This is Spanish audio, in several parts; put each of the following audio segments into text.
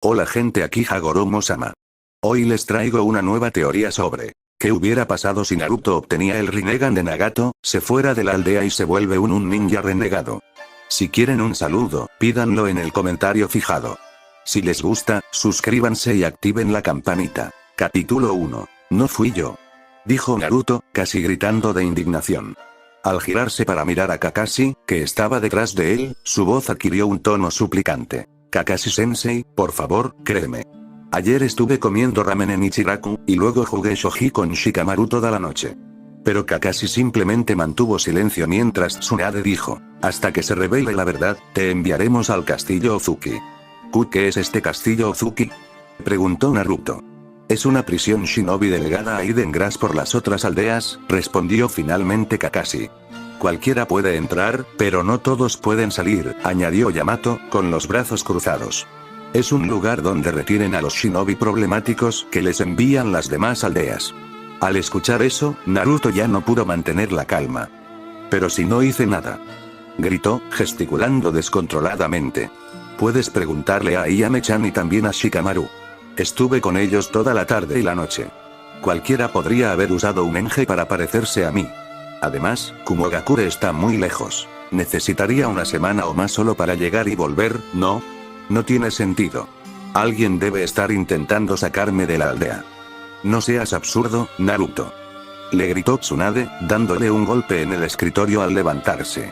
Hola gente, aquí Hagoromo-sama. Hoy les traigo una nueva teoría sobre ¿qué hubiera pasado si Naruto obtenía el Rinnegan de Nagato, se fuera de la aldea y se vuelve un ninja renegado? Si quieren un saludo, pídanlo en el comentario fijado. Si les gusta, suscríbanse y activen la campanita. Capítulo 1. No fui yo, dijo Naruto, casi gritando de indignación. Al girarse para mirar a Kakashi, que estaba detrás de él, su voz adquirió un tono suplicante. Kakashi-sensei, por favor, créeme. Ayer estuve comiendo ramen en Ichiraku, y luego jugué shogi con Shikamaru toda la noche. Pero Kakashi simplemente mantuvo silencio mientras Tsunade dijo, hasta que se revele la verdad, te enviaremos al castillo Ozuki. ¿Qué es este castillo Ozuki?, preguntó Naruto. Es una prisión shinobi delegada a Iden Grass por las otras aldeas, respondió finalmente Kakashi. Cualquiera puede entrar, pero no todos pueden salir, añadió Yamato, con los brazos cruzados. Es un lugar donde retienen a los shinobi problemáticos que les envían las demás aldeas. Al escuchar eso, Naruto ya no pudo mantener la calma. Pero si no hice nada, gritó, gesticulando descontroladamente. Puedes preguntarle a Ayame-chan y también a Shikamaru. Estuve con ellos toda la tarde y la noche. Cualquiera podría haber usado un Enge para parecerse a mí. Además, Kumogakure está muy lejos. Necesitaría una semana o más solo para llegar y volver, ¿no? No tiene sentido. Alguien debe estar intentando sacarme de la aldea. No seas absurdo, Naruto, le gritó Tsunade, dándole un golpe en el escritorio al levantarse.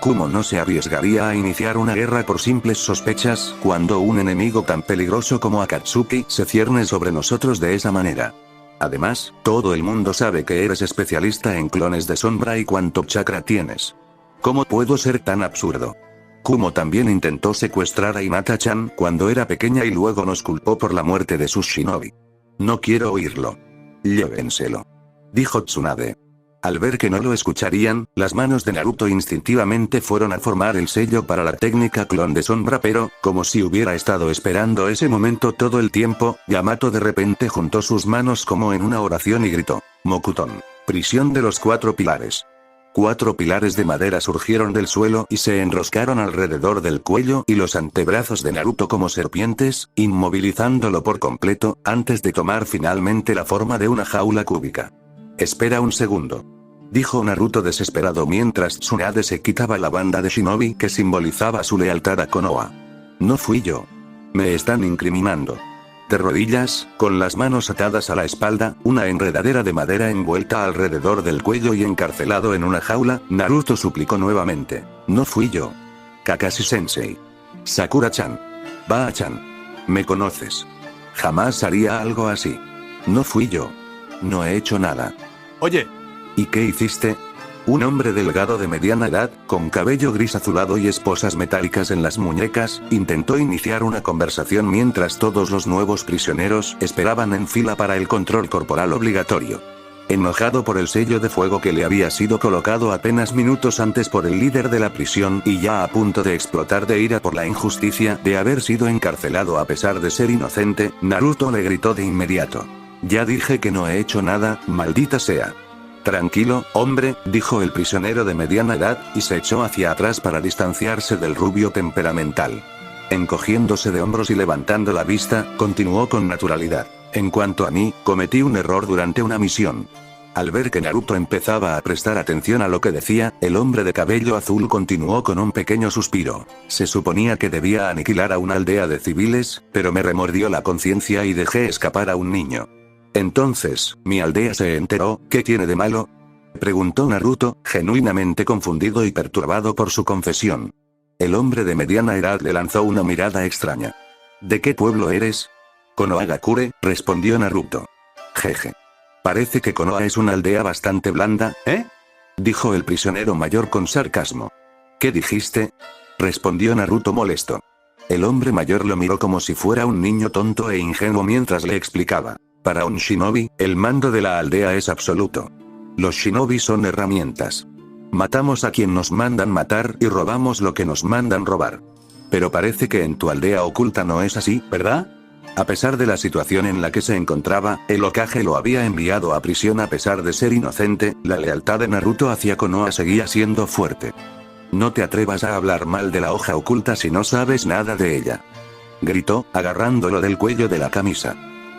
Kumo no se arriesgaría a iniciar una guerra por simples sospechas, cuando un enemigo tan peligroso como Akatsuki se cierne sobre nosotros de esa manera. Además, todo el mundo sabe que eres especialista en clones de sombra y cuánto chakra tienes. ¿Cómo puedo ser tan absurdo? Kumo también intentó secuestrar a Hinata-chan cuando era pequeña y luego nos culpó por la muerte de sus shinobi. No quiero oírlo. Llévenselo, dijo Tsunade. Al ver que no lo escucharían, las manos de Naruto instintivamente fueron a formar el sello para la técnica clon de sombra, pero, como si hubiera estado esperando ese momento todo el tiempo, Yamato de repente juntó sus manos como en una oración y gritó, Mokuton, prisión de los 4 pilares. 4 pilares de madera surgieron del suelo y se enroscaron alrededor del cuello y los antebrazos de Naruto como serpientes, inmovilizándolo por completo, antes de tomar finalmente la forma de una jaula cúbica. Espera un segundo, dijo Naruto desesperado mientras Tsunade se quitaba la banda de shinobi que simbolizaba su lealtad a Konoha. No fui yo. Me están incriminando. De rodillas, con las manos atadas a la espalda, una enredadera de madera envuelta alrededor del cuello y encarcelado en una jaula, Naruto suplicó nuevamente. No fui yo. Kakashi-sensei. Sakura-chan. Baa-chan. Me conoces. Jamás haría algo así. No fui yo. No he hecho nada. Oye. ¿Y qué hiciste? Un hombre delgado de mediana edad, con cabello gris azulado y esposas metálicas en las muñecas, intentó iniciar una conversación mientras todos los nuevos prisioneros esperaban en fila para el control corporal obligatorio. Enojado por el sello de fuego que le había sido colocado apenas minutos antes por el líder de la prisión y ya a punto de explotar de ira por la injusticia de haber sido encarcelado a pesar de ser inocente, Naruto le gritó de inmediato. Ya dije que no he hecho nada, maldita sea. Tranquilo, hombre, dijo el prisionero de mediana edad, y se echó hacia atrás para distanciarse del rubio temperamental. Encogiéndose de hombros y levantando la vista, continuó con naturalidad. En cuanto a mí, cometí un error durante una misión. Al ver que Naruto empezaba a prestar atención a lo que decía, el hombre de cabello azul continuó con un pequeño suspiro. Se suponía que debía aniquilar a una aldea de civiles, pero me remordió la conciencia y dejé escapar a un niño. Entonces, ¿mi aldea se enteró? ¿Qué tiene de malo?, preguntó Naruto, genuinamente confundido y perturbado por su confesión. El hombre de mediana edad le lanzó una mirada extraña. ¿De qué pueblo eres? Konohagakure, respondió Naruto. Jeje. Parece que Konoha es una aldea bastante blanda, ¿eh?, dijo el prisionero mayor con sarcasmo. ¿Qué dijiste?, respondió Naruto molesto. El hombre mayor lo miró como si fuera un niño tonto e ingenuo mientras le explicaba. Para un shinobi, el mando de la aldea es absoluto. Los shinobi son herramientas. Matamos a quien nos mandan matar y robamos lo que nos mandan robar. Pero parece que en tu aldea oculta no es así, ¿verdad? A pesar de la situación en la que se encontraba, el Hokage lo había enviado a prisión a pesar de ser inocente, la lealtad de Naruto hacia Konoha seguía siendo fuerte. No te atrevas a hablar mal de la hoja oculta si no sabes nada de ella. gritó, agarrándolo del cuello de la camisa.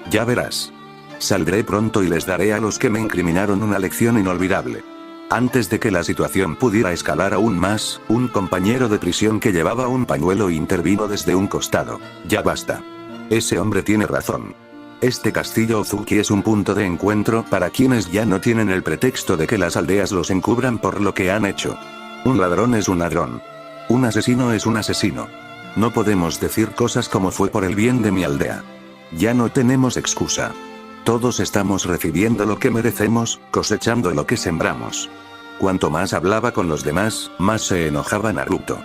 Ya verás. Saldré pronto y les daré a los que me incriminaron una lección inolvidable. Antes de que la situación pudiera escalar aún más, un compañero de prisión que llevaba un pañuelo intervino desde un costado. Ya basta. Ese hombre tiene razón. Este castillo Ozuki es un punto de encuentro para quienes ya no tienen el pretexto de que las aldeas los encubran por lo que han hecho. Un ladrón es un ladrón. Un asesino es un asesino. No podemos decir cosas como fue por el bien de mi aldea. Ya no tenemos excusa. Todos estamos recibiendo lo que merecemos, cosechando lo que sembramos. Cuanto más hablaba con los demás, más se enojaba Naruto.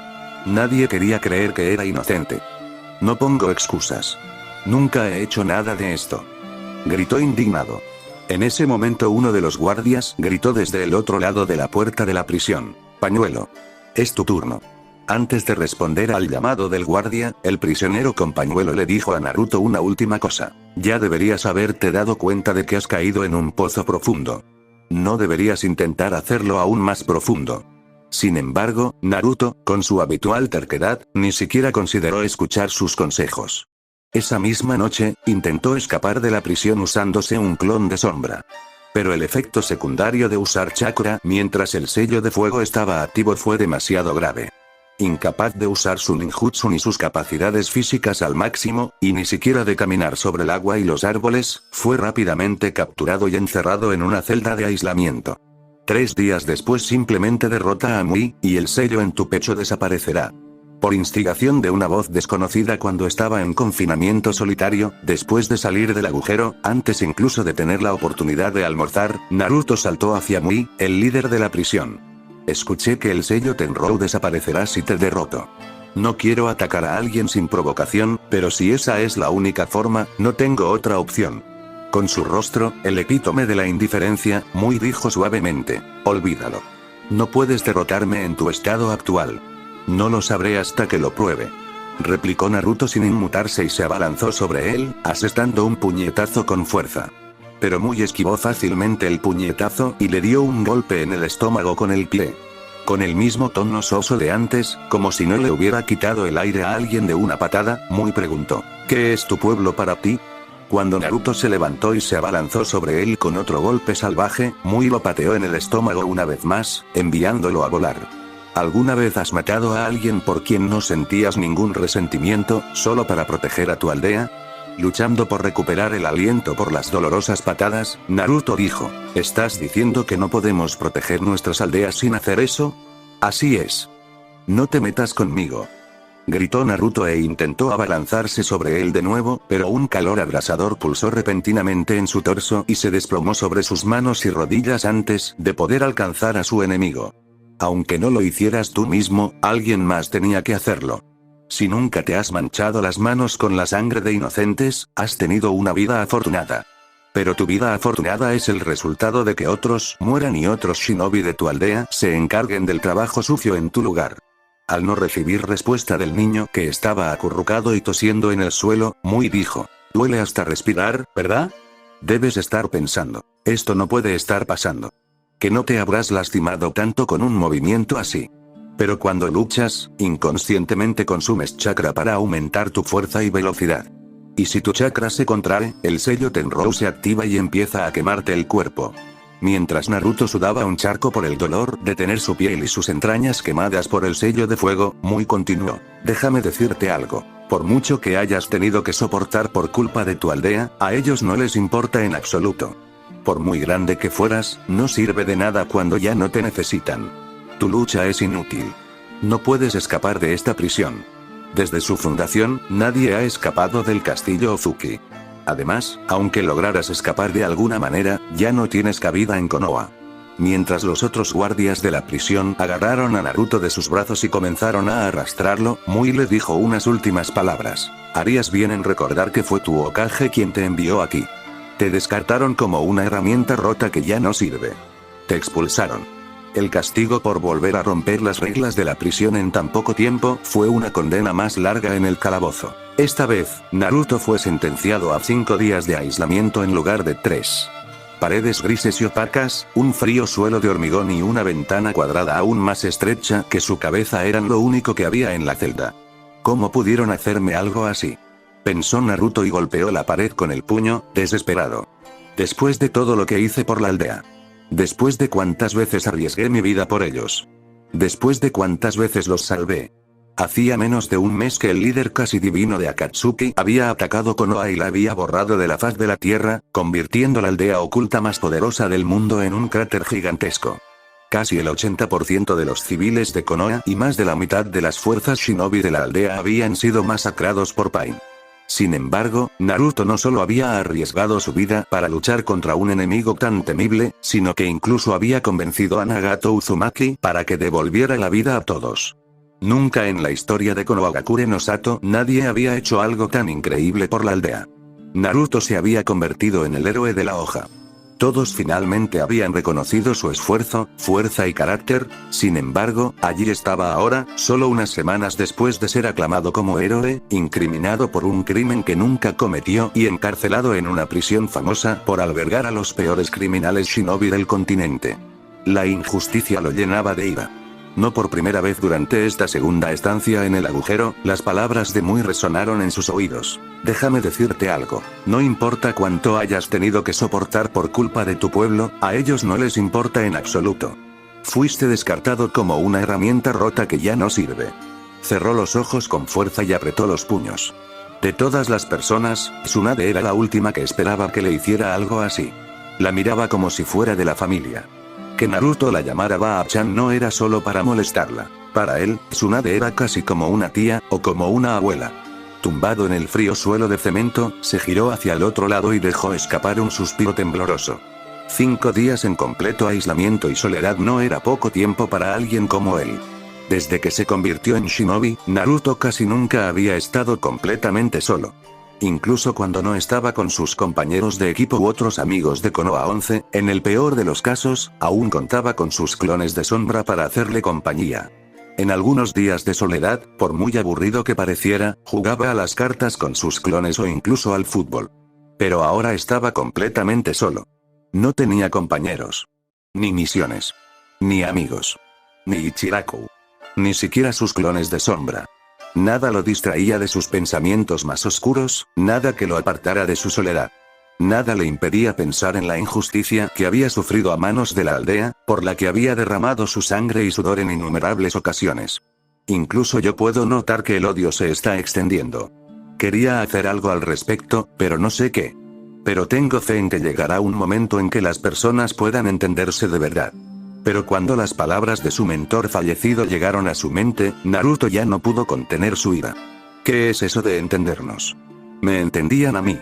Nadie quería creer que era inocente. No pongo excusas. Nunca he hecho nada de esto. Gritó indignado. En ese momento uno de los guardias gritó desde el otro lado de la puerta de la prisión. Pañuelo. Es tu turno. Antes de responder al llamado del guardia, el prisionero con pañuelo le dijo a Naruto una última cosa. Ya deberías haberte dado cuenta de que has caído en un pozo profundo. No deberías intentar hacerlo aún más profundo. Sin embargo, Naruto, con su habitual terquedad, ni siquiera consideró escuchar sus consejos. Esa misma noche, intentó escapar de la prisión usándose un clon de sombra. Pero el efecto secundario de usar chakra mientras el sello de fuego estaba activo fue demasiado grave. Incapaz de usar su ninjutsu ni sus capacidades físicas al máximo, y ni siquiera de caminar sobre el agua y los árboles, fue rápidamente capturado y encerrado en una celda de aislamiento. 3 días después simplemente derrota a Mui, y el sello en tu pecho desaparecerá. Por instigación de una voz desconocida cuando estaba en confinamiento solitario, después de salir del agujero, antes incluso de tener la oportunidad de almorzar, Naruto saltó hacia Mui, el líder de la prisión. Escuché que el sello Tenrou desaparecerá si te derroto. No quiero atacar a alguien sin provocación, pero si esa es la única forma, no tengo otra opción. Con su rostro, el epítome de la indiferencia, Mui dijo suavemente, olvídalo. No puedes derrotarme en tu estado actual. No lo sabré hasta que lo pruebe. Replicó Naruto sin inmutarse y se abalanzó sobre él, asestando un puñetazo con fuerza. Pero Mui esquivó fácilmente el puñetazo y le dio un golpe en el estómago con el pie. Con el mismo tono soso de antes, como si no le hubiera quitado el aire a alguien de una patada, Mui preguntó, ¿qué es tu pueblo para ti? Cuando Naruto se levantó y se abalanzó sobre él con otro golpe salvaje, Mui lo pateó en el estómago una vez más, enviándolo a volar. ¿Alguna vez has matado a alguien por quien no sentías ningún resentimiento, solo para proteger a tu aldea? Luchando por recuperar el aliento por las dolorosas patadas, Naruto dijo, ¿estás diciendo que no podemos proteger nuestras aldeas sin hacer eso? Así es. No te metas conmigo. Gritó Naruto e intentó abalanzarse sobre él de nuevo, pero un calor abrasador pulsó repentinamente en su torso y se desplomó sobre sus manos y rodillas antes de poder alcanzar a su enemigo. Aunque no lo hicieras tú mismo, alguien más tenía que hacerlo. Si nunca te has manchado las manos con la sangre de inocentes, has tenido una vida afortunada. Pero tu vida afortunada es el resultado de que otros mueran y otros shinobi de tu aldea se encarguen del trabajo sucio en tu lugar. Al no recibir respuesta del niño que estaba acurrucado y tosiendo en el suelo, Mui dijo, duele hasta respirar, ¿verdad? Debes estar pensando, esto no puede estar pasando. Que no te habrás lastimado tanto con un movimiento así. Pero cuando luchas, inconscientemente consumes chakra para aumentar tu fuerza y velocidad. Y si tu chakra se contrae, el sello Tenrou se activa y empieza a quemarte el cuerpo. Mientras Naruto sudaba un charco por el dolor de tener su piel y sus entrañas quemadas por el sello de fuego, Mui continuó. Déjame decirte algo. Por mucho que hayas tenido que soportar por culpa de tu aldea, a ellos no les importa en absoluto. Por muy grande que fueras, no sirve de nada cuando ya no te necesitan. Tu lucha es inútil. No puedes escapar de esta prisión. Desde su fundación, nadie ha escapado del castillo Ozuki. Además, aunque lograras escapar de alguna manera, ya no tienes cabida en Konoha. Mientras los otros guardias de la prisión agarraron a Naruto de sus brazos y comenzaron a arrastrarlo, Mui le dijo unas últimas palabras. Harías bien en recordar que fue tu Hokage quien te envió aquí. Te descartaron como una herramienta rota que ya no sirve. Te expulsaron. El castigo por volver a romper las reglas de la prisión en tan poco tiempo fue una condena más larga en el calabozo. Esta vez, Naruto fue sentenciado a 5 días de aislamiento en lugar de 3. Paredes grises y opacas, un frío suelo de hormigón y una ventana cuadrada aún más estrecha que su cabeza eran lo único que había en la celda. ¿Cómo pudieron hacerme algo así? Pensó Naruto y golpeó la pared con el puño, desesperado. Después de todo lo que hice por la aldea. Después de cuántas veces arriesgué mi vida por ellos. Después de cuántas veces los salvé. Hacía menos de un mes que el líder casi divino de Akatsuki había atacado Konoha y la había borrado de la faz de la tierra, convirtiendo la aldea oculta más poderosa del mundo en un cráter gigantesco. Casi el 80% de los civiles de Konoha y más de la mitad de las fuerzas shinobi de la aldea habían sido masacrados por Pain. Sin embargo, Naruto no solo había arriesgado su vida para luchar contra un enemigo tan temible, sino que incluso había convencido a Nagato Uzumaki para que devolviera la vida a todos. Nunca en la historia de Konohagakure no Sato nadie había hecho algo tan increíble por la aldea. Naruto se había convertido en el héroe de la hoja. Todos finalmente habían reconocido su esfuerzo, fuerza y carácter. Sin embargo, allí estaba ahora, solo unas semanas después de ser aclamado como héroe, incriminado por un crimen que nunca cometió y encarcelado en una prisión famosa por albergar a los peores criminales shinobi del continente. La injusticia lo llenaba de ira. No por primera vez durante esta segunda estancia en el agujero, las palabras de Mui resonaron en sus oídos. Déjame decirte algo, no importa cuánto hayas tenido que soportar por culpa de tu pueblo, a ellos no les importa en absoluto. Fuiste descartado como una herramienta rota que ya no sirve. Cerró los ojos con fuerza y apretó los puños. De todas las personas, Tsunade era la última que esperaba que le hiciera algo así. La miraba como si fuera de la familia. Que Naruto la llamara Baa-chan no era solo para molestarla. Para él, Tsunade era casi como una tía, o como una abuela. Tumbado en el frío suelo de cemento, se giró hacia el otro lado y dejó escapar un suspiro tembloroso. 5 días en completo aislamiento y soledad no era poco tiempo para alguien como él. Desde que se convirtió en shinobi, Naruto casi nunca había estado completamente solo. Incluso cuando no estaba con sus compañeros de equipo u otros amigos de Konoha 11, en el peor de los casos, aún contaba con sus clones de sombra para hacerle compañía. En algunos días de soledad, por muy aburrido que pareciera, jugaba a las cartas con sus clones o incluso al fútbol. Pero ahora estaba completamente solo. No tenía compañeros. Ni misiones. Ni amigos. Ni Ichiraku. Ni siquiera sus clones de sombra. Nada lo distraía de sus pensamientos más oscuros, nada que lo apartara de su soledad. Nada le impedía pensar en la injusticia que había sufrido a manos de la aldea, por la que había derramado su sangre y sudor en innumerables ocasiones. Incluso yo puedo notar que el odio se está extendiendo. Quería hacer algo al respecto, pero no sé qué. Pero tengo fe en que llegará un momento en que las personas puedan entenderse de verdad. Pero cuando las palabras de su mentor fallecido llegaron a su mente, Naruto ya no pudo contener su ira. ¿Qué es eso de entendernos? Me entendían a mí.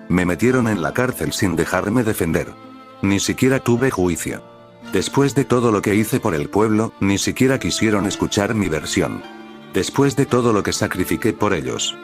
Me metieron en la cárcel sin dejarme defender. Ni siquiera tuve juicio. Después de todo lo que hice por el pueblo, ni siquiera quisieron escuchar mi versión. Después de todo lo que sacrifiqué por ellos.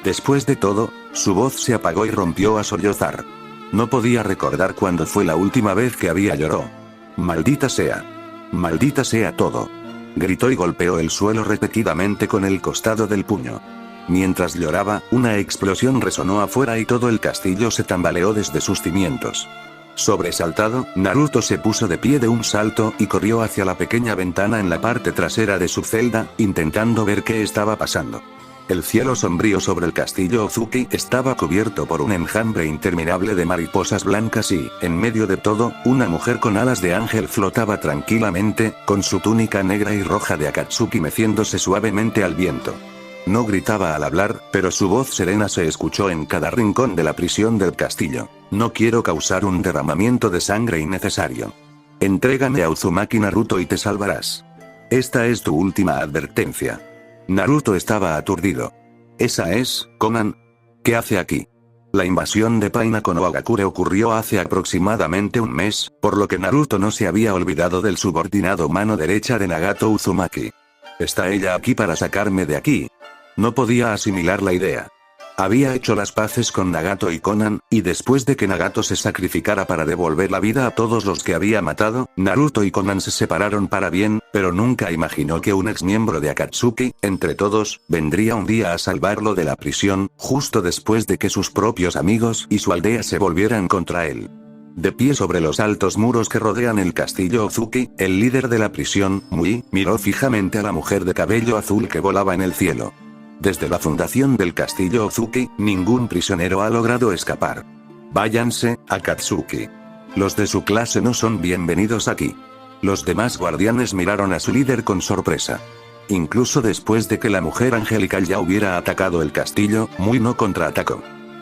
Después de todo, su voz se apagó y rompió a sollozar. No podía recordar cuándo fue la última vez que había llorado. Maldita sea. Maldita sea todo. Gritó y golpeó el suelo repetidamente con el costado del puño. Mientras lloraba, una explosión resonó afuera y todo el castillo se tambaleó desde sus cimientos. Sobresaltado, Naruto se puso de pie de un salto y corrió hacia la pequeña ventana en la parte trasera de su celda, intentando ver qué estaba pasando. El cielo sombrío sobre el castillo Ozuki estaba cubierto por un enjambre interminable de mariposas blancas y, en medio de todo, una mujer con alas de ángel flotaba tranquilamente, con su túnica negra y roja de Akatsuki meciéndose suavemente al viento. No gritaba al hablar, pero su voz serena se escuchó en cada rincón de la prisión del castillo. No quiero causar un derramamiento de sangre innecesario. Entrégame a Uzumaki Naruto y te salvarás. Esta es tu última advertencia. Naruto estaba aturdido. ¿Esa es, Konan? ¿Qué hace aquí? La invasión de Pain a Konohagakure ocurrió hace aproximadamente un mes, por lo que Naruto no se había olvidado del subordinado mano derecha de Nagato Uzumaki. ¿Está ella aquí para sacarme de aquí? No podía asimilar la idea. Había hecho las paces con Nagato y Konan, y después de que Nagato se sacrificara para devolver la vida a todos los que había matado, Naruto y Konan se separaron para bien, pero nunca imaginó que un exmiembro de Akatsuki, entre todos, vendría un día a salvarlo de la prisión, justo después de que sus propios amigos y su aldea se volvieran contra él. De pie sobre los altos muros que rodean el castillo Ozuki, el líder de la prisión, Mui, miró fijamente a la mujer de cabello azul que volaba en el cielo. Desde la fundación del castillo Ozuki, ningún prisionero ha logrado escapar. Váyanse, Akatsuki. Los de su clase no son bienvenidos aquí. Los demás guardianes miraron a su líder con sorpresa. Incluso después de que la mujer angelical ya hubiera atacado el castillo, Mui no contraatacó.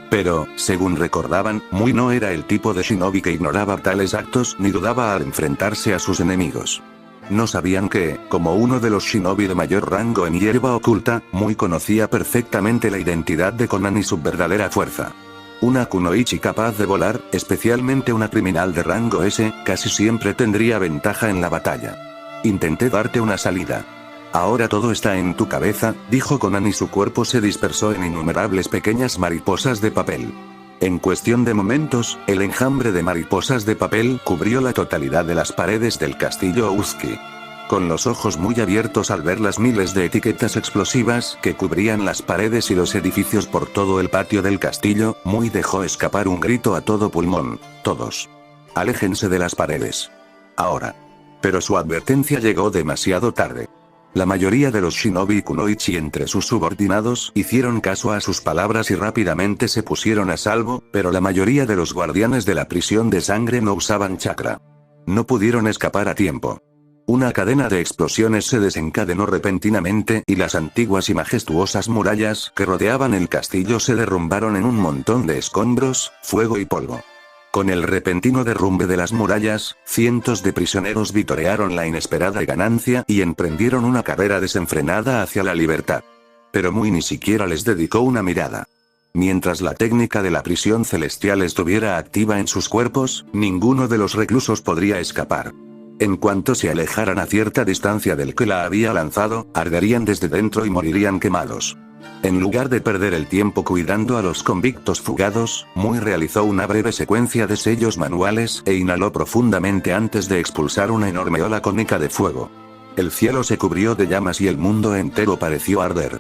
Pero, según recordaban, Mui no era el tipo de shinobi que ignoraba tales actos ni dudaba al enfrentarse a sus enemigos. No sabían que, como uno de los shinobi de mayor rango en hierba oculta, Mui conocía perfectamente la identidad de Conan y su verdadera fuerza. Una kunoichi capaz de volar, especialmente una criminal de rango S, casi siempre tendría ventaja en la batalla. Intenté darte una salida. Ahora todo está en tu cabeza, dijo Conan y su cuerpo se dispersó en innumerables pequeñas mariposas de papel. En cuestión de momentos, el enjambre de mariposas de papel cubrió la totalidad de las paredes del castillo Ozuki. Con los ojos muy abiertos al ver las miles de etiquetas explosivas que cubrían las paredes y los edificios por todo el patio del castillo, Mui dejó escapar un grito a todo pulmón: todos. Aléjense de las paredes. Ahora. Pero su advertencia llegó demasiado tarde. La mayoría de los shinobi kunoichi entre sus subordinados hicieron caso a sus palabras y rápidamente se pusieron a salvo, pero la mayoría de los guardianes de la prisión de sangre no usaban chakra. No pudieron escapar a tiempo. Una cadena de explosiones se desencadenó repentinamente y las antiguas y majestuosas murallas que rodeaban el castillo se derrumbaron en un montón de escombros, fuego y polvo. Con el repentino derrumbe de las murallas, cientos de prisioneros vitorearon la inesperada ganancia y emprendieron una carrera desenfrenada hacia la libertad. Pero Mui ni siquiera les dedicó una mirada. Mientras la técnica de la prisión celestial estuviera activa en sus cuerpos, ninguno de los reclusos podría escapar. En cuanto se alejaran a cierta distancia del que la había lanzado, arderían desde dentro y morirían quemados. En lugar de perder el tiempo cuidando a los convictos fugados, Mui realizó una breve secuencia de sellos manuales e inhaló profundamente antes de expulsar una enorme ola cónica de fuego. El cielo se cubrió de llamas y el mundo entero pareció arder.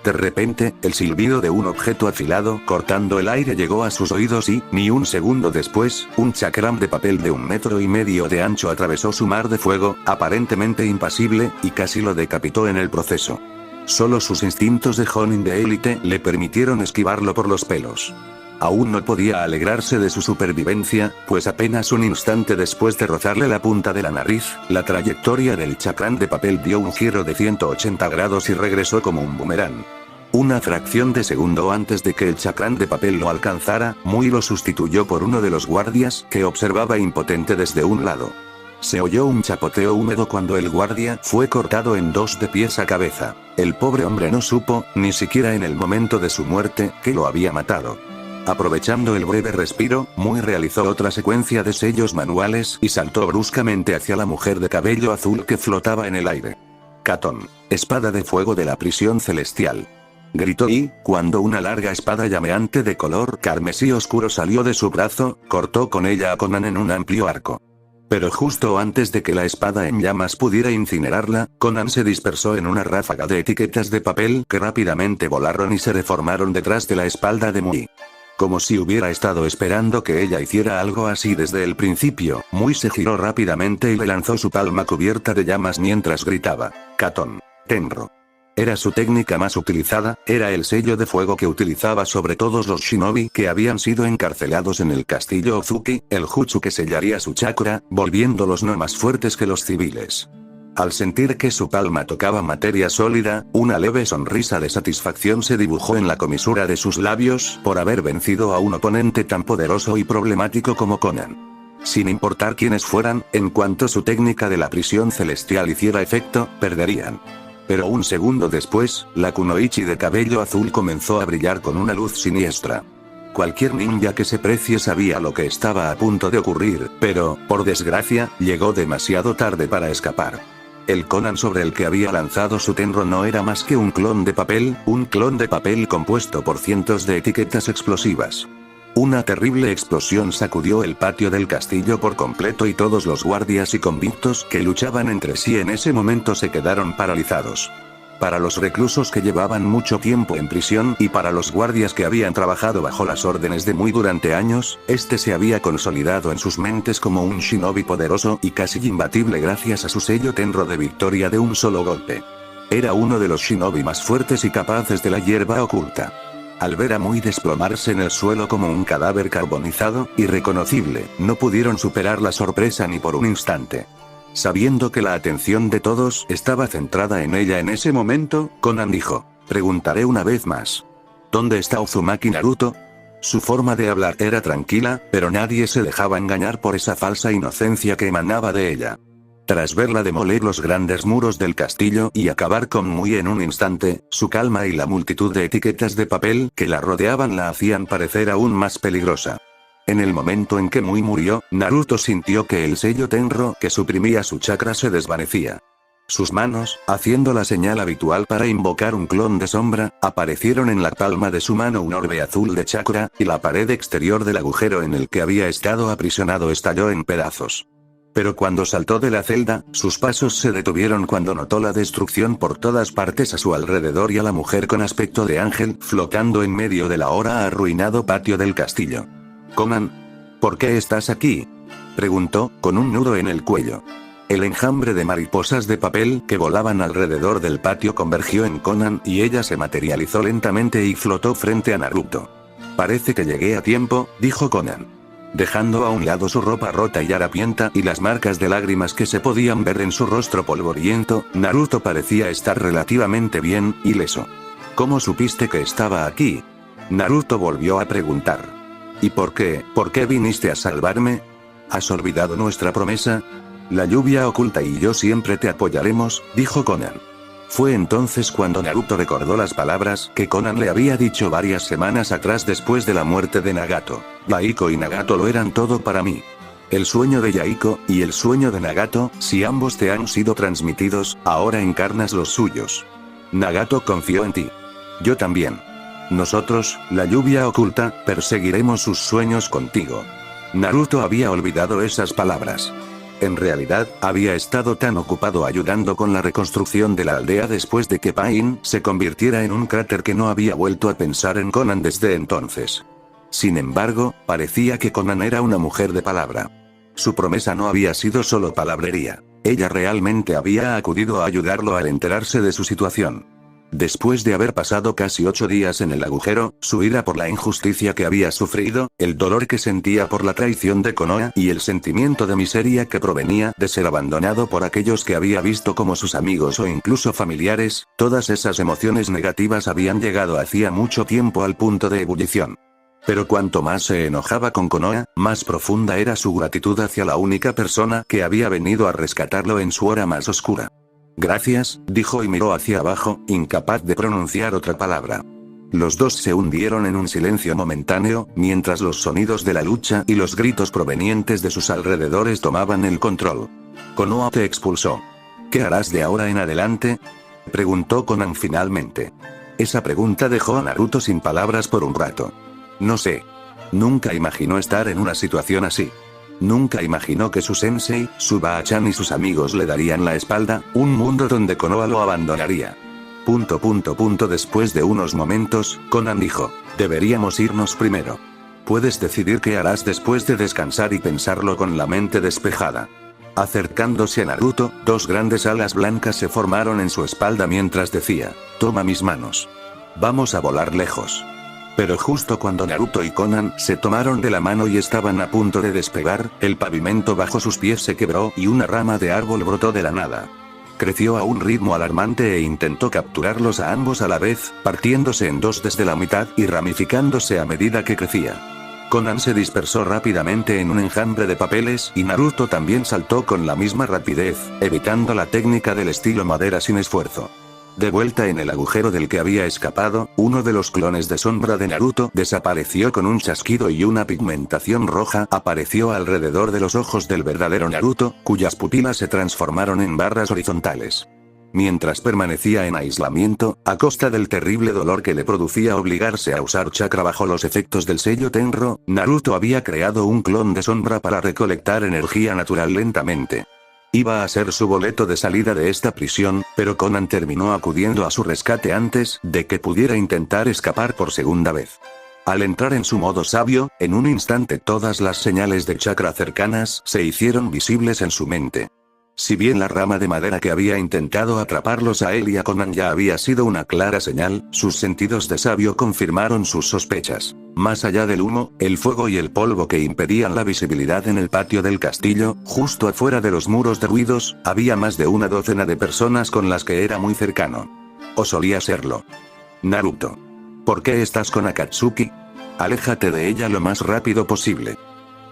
De repente, el silbido de un objeto afilado cortando el aire llegó a sus oídos y, ni un segundo después, un chakram de papel de 1,5 metros de ancho atravesó su mar de fuego, aparentemente impasible, y casi lo decapitó en el proceso. Solo sus instintos de Jonin de élite le permitieron esquivarlo por los pelos. Aún no podía alegrarse de su supervivencia, pues apenas un instante después de rozarle la punta de la nariz, la trayectoria del chakram de papel dio un giro de 180 grados y regresó como un boomerang. Una fracción de segundo antes de que el chakram de papel lo alcanzara, Mui lo sustituyó por uno de los guardias, que observaba impotente desde un lado. Se oyó un chapoteo húmedo cuando el guardia fue cortado en dos de pies a cabeza. El pobre hombre no supo, ni siquiera en el momento de su muerte, que lo había matado. Aprovechando el breve respiro, Mui realizó otra secuencia de sellos manuales y saltó bruscamente hacia la mujer de cabello azul que flotaba en el aire. Katón, espada de fuego de la prisión celestial. Gritó y, cuando una larga espada llameante de color carmesí oscuro salió de su brazo, cortó con ella a Conan en un amplio arco. Pero justo antes de que la espada en llamas pudiera incinerarla, Conan se dispersó en una ráfaga de etiquetas de papel que rápidamente volaron y se reformaron detrás de la espalda de Mui. Como si hubiera estado esperando que ella hiciera algo así desde el principio, Mui se giró rápidamente y le lanzó su palma cubierta de llamas mientras gritaba: Katón. Tenro. Era su técnica más utilizada, era el sello de fuego que utilizaba sobre todos los shinobi que habían sido encarcelados en el castillo Ozuki, el jutsu que sellaría su chakra, volviéndolos no más fuertes que los civiles. Al sentir que su palma tocaba materia sólida, una leve sonrisa de satisfacción se dibujó en la comisura de sus labios por haber vencido a un oponente tan poderoso y problemático como Conan. Sin importar quiénes fueran, en cuanto su técnica de la prisión celestial hiciera efecto, perderían. Pero un segundo después, la kunoichi de cabello azul comenzó a brillar con una luz siniestra. Cualquier ninja que se precie sabía lo que estaba a punto de ocurrir, pero, por desgracia, llegó demasiado tarde para escapar. El Conan sobre el que había lanzado su tenro no era más que un clon de papel compuesto por cientos de etiquetas explosivas. Una terrible explosión sacudió el patio del castillo por completo y todos los guardias y convictos que luchaban entre sí en ese momento se quedaron paralizados. Para los reclusos que llevaban mucho tiempo en prisión y para los guardias que habían trabajado bajo las órdenes de Mui durante años, este se había consolidado en sus mentes como un shinobi poderoso y casi imbatible gracias a su sello tenro de victoria de un solo golpe. Era uno de los shinobi más fuertes y capaces de la hierba oculta. Al ver a Mui desplomarse en el suelo como un cadáver carbonizado, irreconocible, no pudieron superar la sorpresa ni por un instante. Sabiendo que la atención de todos estaba centrada en ella en ese momento, Conan dijo: preguntaré una vez más. ¿Dónde está Uzumaki Naruto? Su forma de hablar era tranquila, pero nadie se dejaba engañar por esa falsa inocencia que emanaba de ella. Tras verla demoler los grandes muros del castillo y acabar con Mui en un instante, su calma y la multitud de etiquetas de papel que la rodeaban la hacían parecer aún más peligrosa. En el momento en que Mui murió, Naruto sintió que el sello Tenro que suprimía su chakra se desvanecía. Sus manos, haciendo la señal habitual para invocar un clon de sombra, aparecieron en la palma de su mano un orbe azul de chakra, y la pared exterior del agujero en el que había estado aprisionado estalló en pedazos. Pero cuando saltó de la celda, sus pasos se detuvieron cuando notó la destrucción por todas partes a su alrededor y a la mujer con aspecto de ángel flotando en medio del ahora arruinado patio del castillo. «Conan, ¿por qué estás aquí?», preguntó, con un nudo en el cuello. El enjambre de mariposas de papel que volaban alrededor del patio convergió en Conan y ella se materializó lentamente y flotó frente a Naruto. «Parece que llegué a tiempo», dijo Conan. Dejando a un lado su ropa rota y harapienta y las marcas de lágrimas que se podían ver en su rostro polvoriento, Naruto parecía estar relativamente bien, ileso. «¿Cómo supiste que estaba aquí?», Naruto volvió a preguntar. «¿Y por qué viniste a salvarme? ¿Has olvidado nuestra promesa? La lluvia oculta y yo siempre te apoyaremos», dijo Conan. Fue entonces cuando Naruto recordó las palabras que Conan le había dicho varias semanas atrás después de la muerte de Nagato. «Yaiko y Nagato lo eran todo para mí. El sueño de Yaiko, y el sueño de Nagato, si ambos te han sido transmitidos, ahora encarnas los suyos. Nagato confió en ti. Yo también. Nosotros, la lluvia oculta, perseguiremos sus sueños contigo». Naruto había olvidado esas palabras. En realidad, había estado tan ocupado ayudando con la reconstrucción de la aldea después de que Pain se convirtiera en un cráter que no había vuelto a pensar en Conan desde entonces. Sin embargo, parecía que Conan era una mujer de palabra. Su promesa no había sido solo palabrería. Ella realmente había acudido a ayudarlo al enterarse de su situación. Después de haber pasado casi 8 días en el agujero, su ira por la injusticia que había sufrido, el dolor que sentía por la traición de Konoha y el sentimiento de miseria que provenía de ser abandonado por aquellos que había visto como sus amigos o incluso familiares, todas esas emociones negativas habían llegado hacía mucho tiempo al punto de ebullición. Pero cuanto más se enojaba con Konoha, más profunda era su gratitud hacia la única persona que había venido a rescatarlo en su hora más oscura. «Gracias», dijo y miró hacia abajo, incapaz de pronunciar otra palabra. Los dos se hundieron en un silencio momentáneo, mientras los sonidos de la lucha y los gritos provenientes de sus alrededores tomaban el control. «Konoha te expulsó. ¿Qué harás de ahora en adelante?», preguntó Conan finalmente. Esa pregunta dejó a Naruto sin palabras por un rato. No sé. Nunca imaginó estar en una situación así. Nunca imaginó que su sensei, Suba-chan y sus amigos le darían la espalda, un mundo donde Konoha lo abandonaría. Después de unos momentos, Conan dijo: «Deberíamos irnos primero. Puedes decidir qué harás después de descansar y pensarlo con la mente despejada». Acercándose a Naruto, dos grandes alas blancas se formaron en su espalda mientras decía: «Toma mis manos. Vamos a volar lejos». Pero justo cuando Naruto y Conan se tomaron de la mano y estaban a punto de despegar, el pavimento bajo sus pies se quebró y una rama de árbol brotó de la nada. Creció a un ritmo alarmante e intentó capturarlos a ambos a la vez, partiéndose en dos desde la mitad y ramificándose a medida que crecía. Conan se dispersó rápidamente en un enjambre de papeles y Naruto también saltó con la misma rapidez, evitando la técnica del estilo madera sin esfuerzo. De vuelta en el agujero del que había escapado, uno de los clones de sombra de Naruto desapareció con un chasquido y una pigmentación roja apareció alrededor de los ojos del verdadero Naruto, cuyas pupilas se transformaron en barras horizontales. Mientras permanecía en aislamiento, a costa del terrible dolor que le producía obligarse a usar chakra bajo los efectos del sello Tenro, Naruto había creado un clon de sombra para recolectar energía natural lentamente. Iba a ser su boleto de salida de esta prisión, pero Conan terminó acudiendo a su rescate antes de que pudiera intentar escapar por segunda vez. Al entrar en su modo sabio, en un instante todas las señales de chakra cercanas se hicieron visibles en su mente. Si bien la rama de madera que había intentado atraparlos a él y a Conan ya había sido una clara señal, sus sentidos de sabio confirmaron sus sospechas. Más allá del humo, el fuego y el polvo que impedían la visibilidad en el patio del castillo, justo afuera de los muros derruidos, había más de una docena de personas con las que era muy cercano. O solía serlo. Naruto. ¿Por qué estás con Akatsuki? Aléjate de ella lo más rápido posible.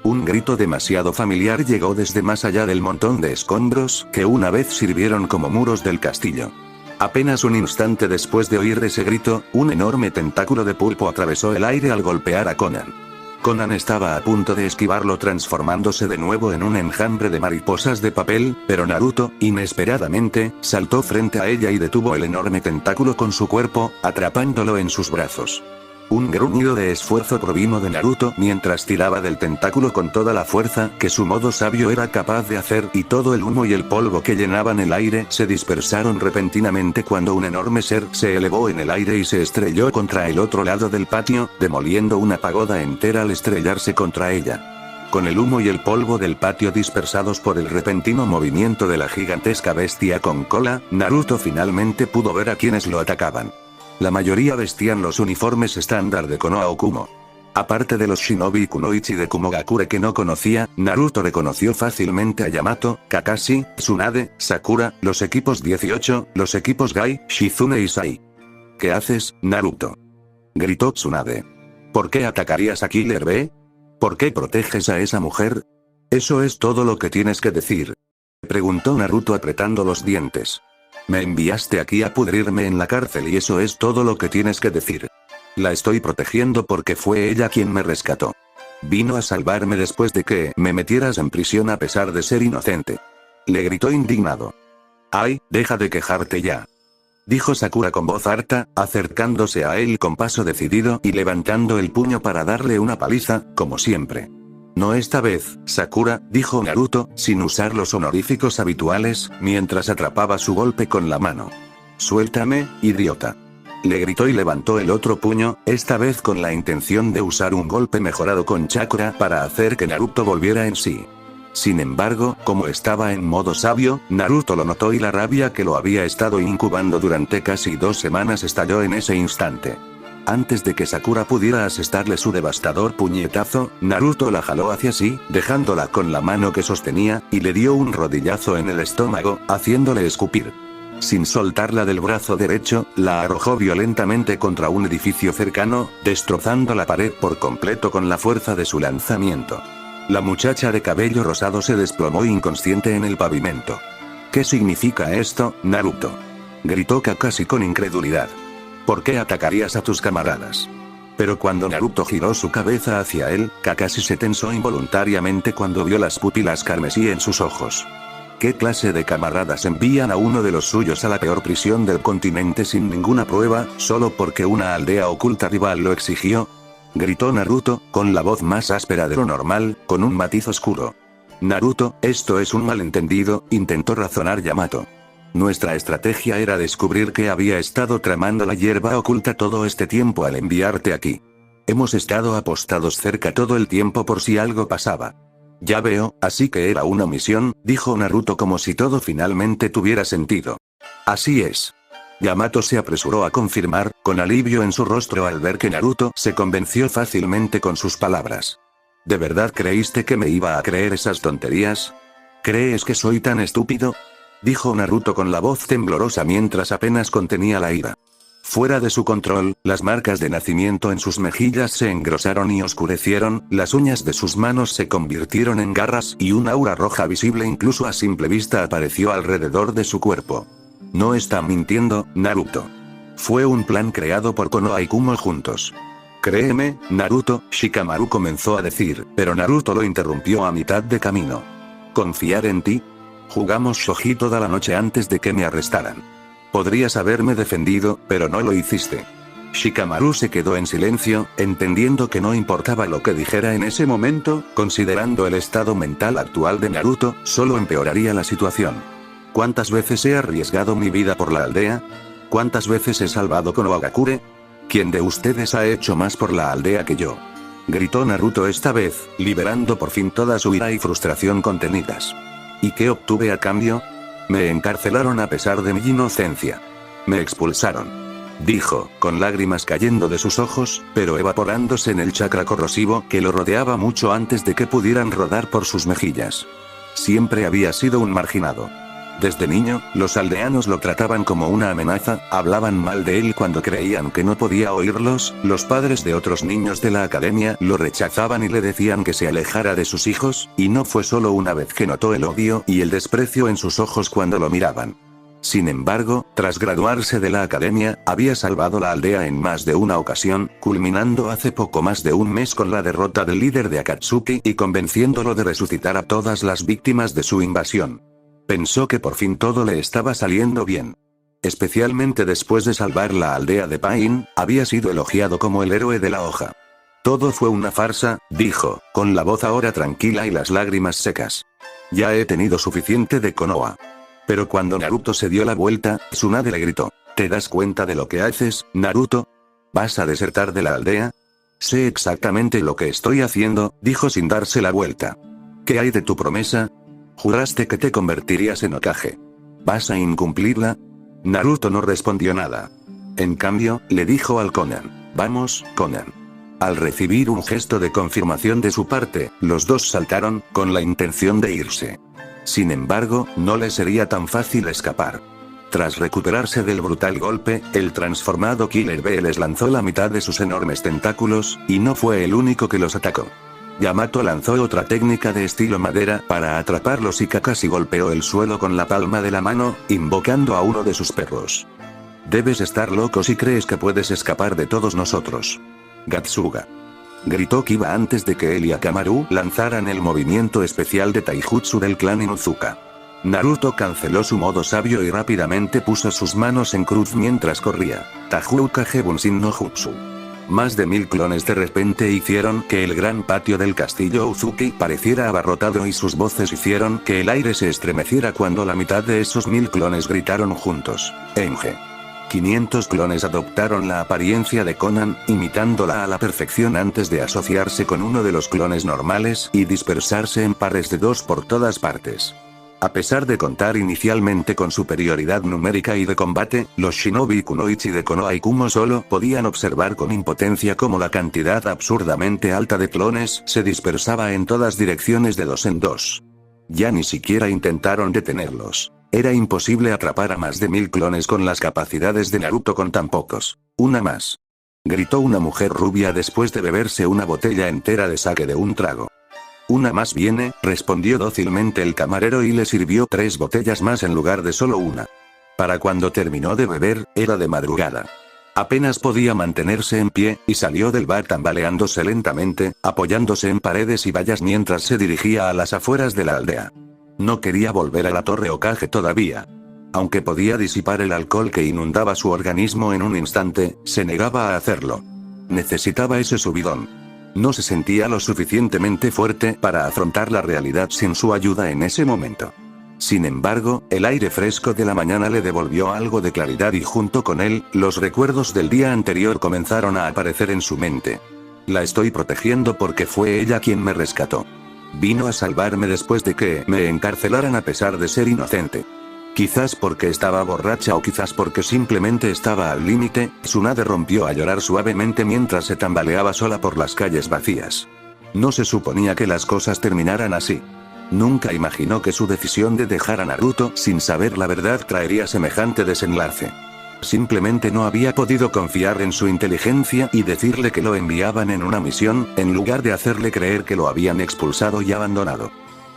Un grito demasiado familiar llegó desde más allá del montón de escombros que una vez sirvieron como muros del castillo. Apenas un instante después de oír ese grito, un enorme tentáculo de pulpo atravesó el aire al golpear a Conan. Conan estaba a punto de esquivarlo transformándose de nuevo en un enjambre de mariposas de papel, pero Naruto, inesperadamente, saltó frente a ella y detuvo el enorme tentáculo con su cuerpo, atrapándolo en sus brazos. Un gruñido de esfuerzo provino de Naruto mientras tiraba del tentáculo con toda la fuerza que su modo sabio era capaz de hacer y todo el humo y el polvo que llenaban el aire se dispersaron repentinamente cuando un enorme ser se elevó en el aire y se estrelló contra el otro lado del patio, demoliendo una pagoda entera al estrellarse contra ella. Con el humo y el polvo del patio dispersados por el repentino movimiento de la gigantesca bestia con cola, Naruto finalmente pudo ver a quienes lo atacaban. La mayoría vestían los uniformes estándar de Konoha o Kumo. Aparte de los shinobi kunoichi de Kumogakure que no conocía, Naruto reconoció fácilmente a Yamato, Kakashi, Tsunade, Sakura, los equipos 18, los equipos Gai, Shizune y Sai. ¿Qué haces, Naruto?, gritó Tsunade. ¿Por qué atacarías a Killer Bee? ¿Por qué proteges a esa mujer? ¿Eso es todo lo que tienes que decir?, preguntó Naruto apretando los dientes. Me enviaste aquí a pudrirme en la cárcel y eso es todo lo que tienes que decir. La estoy protegiendo porque fue ella quien me rescató. Vino a salvarme después de que me metieras en prisión a pesar de ser inocente. Le gritó indignado. Ay, deja de quejarte ya, dijo Sakura con voz harta, acercándose a él con paso decidido y levantando el puño para darle una paliza, como siempre. No esta vez, Sakura, dijo Naruto, sin usar los honoríficos habituales, mientras atrapaba su golpe con la mano. Suéltame, idiota, le gritó y levantó el otro puño, esta vez con la intención de usar un golpe mejorado con chakra para hacer que Naruto volviera en sí. Sin embargo, como estaba en modo sabio, Naruto lo notó y la rabia que lo había estado incubando durante casi 2 semanas estalló en ese instante. Antes de que Sakura pudiera asestarle su devastador puñetazo, Naruto la jaló hacia sí, dejándola con la mano que sostenía, y le dio un rodillazo en el estómago, haciéndole escupir. Sin soltarla del brazo derecho, la arrojó violentamente contra un edificio cercano, destrozando la pared por completo con la fuerza de su lanzamiento. La muchacha de cabello rosado se desplomó inconsciente en el pavimento. ¿Qué significa esto, Naruto?, gritó Kakashi con incredulidad. ¿Por qué atacarías a tus camaradas? Pero cuando Naruto giró su cabeza hacia él, Kakashi se tensó involuntariamente cuando vio las pupilas carmesí en sus ojos. ¿Qué clase de camaradas envían a uno de los suyos a la peor prisión del continente sin ninguna prueba, solo porque una aldea oculta rival lo exigió?, gritó Naruto, con la voz más áspera de lo normal, con un matiz oscuro. Naruto, esto es un malentendido, intentó razonar Yamato. Nuestra estrategia era descubrir qué había estado tramando la hierba oculta todo este tiempo al enviarte aquí. Hemos estado apostados cerca todo el tiempo por si algo pasaba. Ya veo, así que era una misión, dijo Naruto como si todo finalmente tuviera sentido. Así es. Yamato se apresuró a confirmar, con alivio en su rostro al ver que Naruto se convenció fácilmente con sus palabras. ¿De verdad creíste que me iba a creer esas tonterías? ¿Crees que soy tan estúpido?, dijo Naruto con la voz temblorosa mientras apenas contenía la ira. Fuera de su control, las marcas de nacimiento en sus mejillas se engrosaron y oscurecieron, las uñas de sus manos se convirtieron en garras y un aura roja visible incluso a simple vista apareció alrededor de su cuerpo. No está mintiendo, Naruto. Fue un plan creado por Konoha y Kumo juntos. Créeme, Naruto, Shikamaru comenzó a decir, pero Naruto lo interrumpió a mitad de camino. ¿Confiar en ti? Jugamos shogi toda la noche antes de que me arrestaran. Podrías haberme defendido, pero no lo hiciste. Shikamaru se quedó en silencio, entendiendo que no importaba lo que dijera en ese momento, considerando el estado mental actual de Naruto, solo empeoraría la situación. ¿Cuántas veces he arriesgado mi vida por la aldea? ¿Cuántas veces he salvado Konohagakure? ¿Quién de ustedes ha hecho más por la aldea que yo?, gritó Naruto esta vez, liberando por fin toda su ira y frustración contenidas. ¿Y qué obtuve a cambio? Me encarcelaron a pesar de mi inocencia. Me expulsaron. Dijo, con lágrimas cayendo de sus ojos, pero evaporándose en el chakra corrosivo que lo rodeaba mucho antes de que pudieran rodar por sus mejillas. Siempre había sido un marginado. Desde niño, los aldeanos lo trataban como una amenaza, hablaban mal de él cuando creían que no podía oírlos, los padres de otros niños de la academia lo rechazaban y le decían que se alejara de sus hijos, y no fue solo una vez que notó el odio y el desprecio en sus ojos cuando lo miraban. Sin embargo, tras graduarse de la academia, había salvado la aldea en más de una ocasión, culminando hace poco más de un mes con la derrota del líder de Akatsuki y convenciéndolo de resucitar a todas las víctimas de su invasión. Pensó que por fin todo le estaba saliendo bien. Especialmente después de salvar la aldea de Pain, había sido elogiado como el héroe de la hoja. Todo fue una farsa, dijo, con la voz ahora tranquila y las lágrimas secas. Ya he tenido suficiente de Konoha. Pero cuando Naruto se dio la vuelta, Tsunade le gritó. ¿Te das cuenta de lo que haces, Naruto? ¿Vas a desertar de la aldea? Sé exactamente lo que estoy haciendo, dijo sin darse la vuelta. ¿Qué hay de tu promesa? Juraste que te convertirías en Hokage. ¿Vas a incumplirla? Naruto no respondió nada. En cambio, le dijo al Konan. Vamos, Konan. Al recibir un gesto de confirmación de su parte, los dos saltaron, con la intención de irse. Sin embargo, no le sería tan fácil escapar. Tras recuperarse del brutal golpe, el transformado Killer Bee les lanzó la mitad de sus enormes tentáculos, y no fue el único que los atacó. Yamato lanzó otra técnica de estilo madera para atraparlos y Kakashi golpeó el suelo con la palma de la mano, invocando a uno de sus perros. Debes estar loco si crees que puedes escapar de todos nosotros. Gatsuga. Gritó Kiba antes de que él y Akamaru lanzaran el movimiento especial de Taijutsu del clan Inuzuka. Naruto canceló su modo sabio y rápidamente puso sus manos en cruz mientras corría. Tajuukage Bunshin no Jutsu. Más de 1000 clones de repente hicieron que el gran patio del castillo Uzuki pareciera abarrotado y sus voces hicieron que el aire se estremeciera cuando la mitad de esos 1000 clones gritaron juntos. Enge. 500 clones adoptaron la apariencia de Conan, imitándola a la perfección antes de asociarse con uno de los clones normales y dispersarse en pares de 2 por todas partes. A pesar de contar inicialmente con superioridad numérica y de combate, los shinobi kunoichi de Konoha y Kumo solo podían observar con impotencia cómo la cantidad absurdamente alta de clones se dispersaba en todas direcciones de 2 en 2. Ya ni siquiera intentaron detenerlos. Era imposible atrapar a más de 1000 clones con las capacidades de Naruto con tan pocos. Una más. Gritó una mujer rubia después de beberse una botella entera de sake de un trago. Una más viene, respondió dócilmente el camarero y le sirvió 3 botellas más en lugar de solo una. Para cuando terminó de beber, era de madrugada. Apenas podía mantenerse en pie, y salió del bar tambaleándose lentamente, apoyándose en paredes y vallas mientras se dirigía a las afueras de la aldea. No quería volver a la Torre Hokage todavía. Aunque podía disipar el alcohol que inundaba su organismo en un instante, se negaba a hacerlo. Necesitaba ese subidón. No se sentía lo suficientemente fuerte para afrontar la realidad sin su ayuda en ese momento. Sin embargo, el aire fresco de la mañana le devolvió algo de claridad y junto con él, los recuerdos del día anterior comenzaron a aparecer en su mente. La estoy protegiendo porque fue ella quien me rescató. Vino a salvarme después de que me encarcelaran a pesar de ser inocente. Quizás porque estaba borracha o quizás porque simplemente estaba al límite, Tsunade rompió a llorar suavemente mientras se tambaleaba sola por las calles vacías. No se suponía que las cosas terminaran así. Nunca imaginó que su decisión de dejar a Naruto sin saber la verdad traería semejante desenlace. Simplemente no había podido confiar en su inteligencia y decirle que lo enviaban en una misión, en lugar de hacerle creer que lo habían expulsado y abandonado.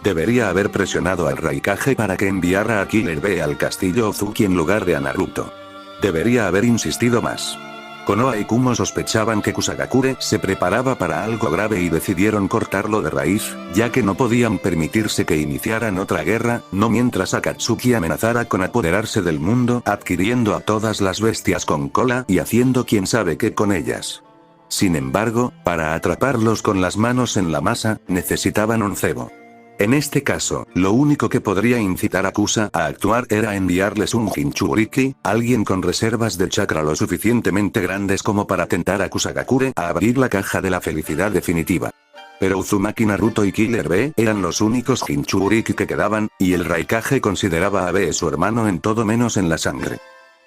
Debería haber presionado al Raikage para que enviara a Killer Bee al castillo Ozuki en lugar de a Naruto. Debería haber insistido más. Konoha y Kumo sospechaban que Kusagakure se preparaba para algo grave y decidieron cortarlo de raíz, ya que no podían permitirse que iniciaran otra guerra, no mientras Akatsuki amenazara con apoderarse del mundo, adquiriendo a todas las bestias con cola y haciendo quién sabe qué con ellas. Sin embargo, para atraparlos con las manos en la masa, necesitaban un cebo. En este caso, lo único que podría incitar a Kusa a actuar era enviarles un Jinchuriki, alguien con reservas de chakra lo suficientemente grandes como para tentar a Kusagakure a abrir la caja de la felicidad definitiva. Pero Uzumaki, Naruto y Killer Bee eran los únicos Jinchuriki que quedaban, y el Raikage consideraba a Bee su hermano en todo menos en la sangre.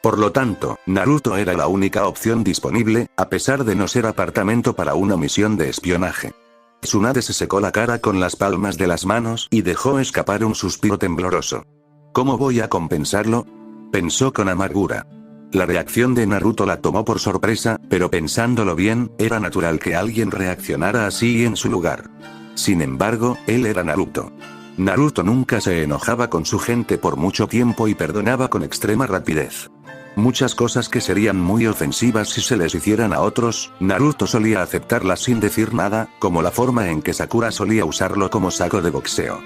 Por lo tanto, Naruto era la única opción disponible, a pesar de no ser apartamento para una misión de espionaje. Tsunade se secó la cara con las palmas de las manos y dejó escapar un suspiro tembloroso. ¿Cómo voy a compensarlo?, pensó con amargura. La reacción de Naruto la tomó por sorpresa, pero pensándolo bien, era natural que alguien reaccionara así en su lugar. Sin embargo, él era Naruto. Naruto nunca se enojaba con su gente por mucho tiempo y perdonaba con extrema rapidez. Muchas cosas que serían muy ofensivas si se les hicieran a otros, Naruto solía aceptarlas sin decir nada, como la forma en que Sakura solía usarlo como saco de boxeo.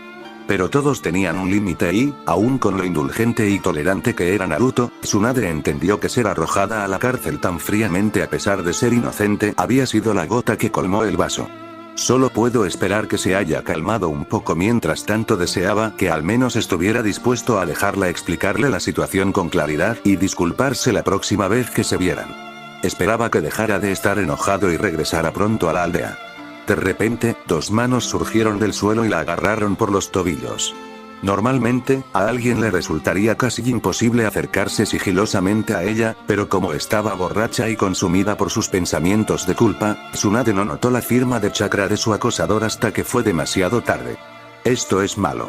Pero todos tenían un límite y, aun con lo indulgente y tolerante que era Naruto, Tsunade entendió que ser arrojada a la cárcel tan fríamente a pesar de ser inocente había sido la gota que colmó el vaso. Solo puedo esperar que se haya calmado un poco. Mientras tanto deseaba que al menos estuviera dispuesto a dejarla explicarle la situación con claridad y disculparse la próxima vez que se vieran. Esperaba que dejara de estar enojado y regresara pronto a la aldea. De repente, dos manos surgieron del suelo y la agarraron por los tobillos. Normalmente, a alguien le resultaría casi imposible acercarse sigilosamente a ella, pero como estaba borracha y consumida por sus pensamientos de culpa, Tsunade no notó la firma de chakra de su acosador hasta que fue demasiado tarde. Esto es malo.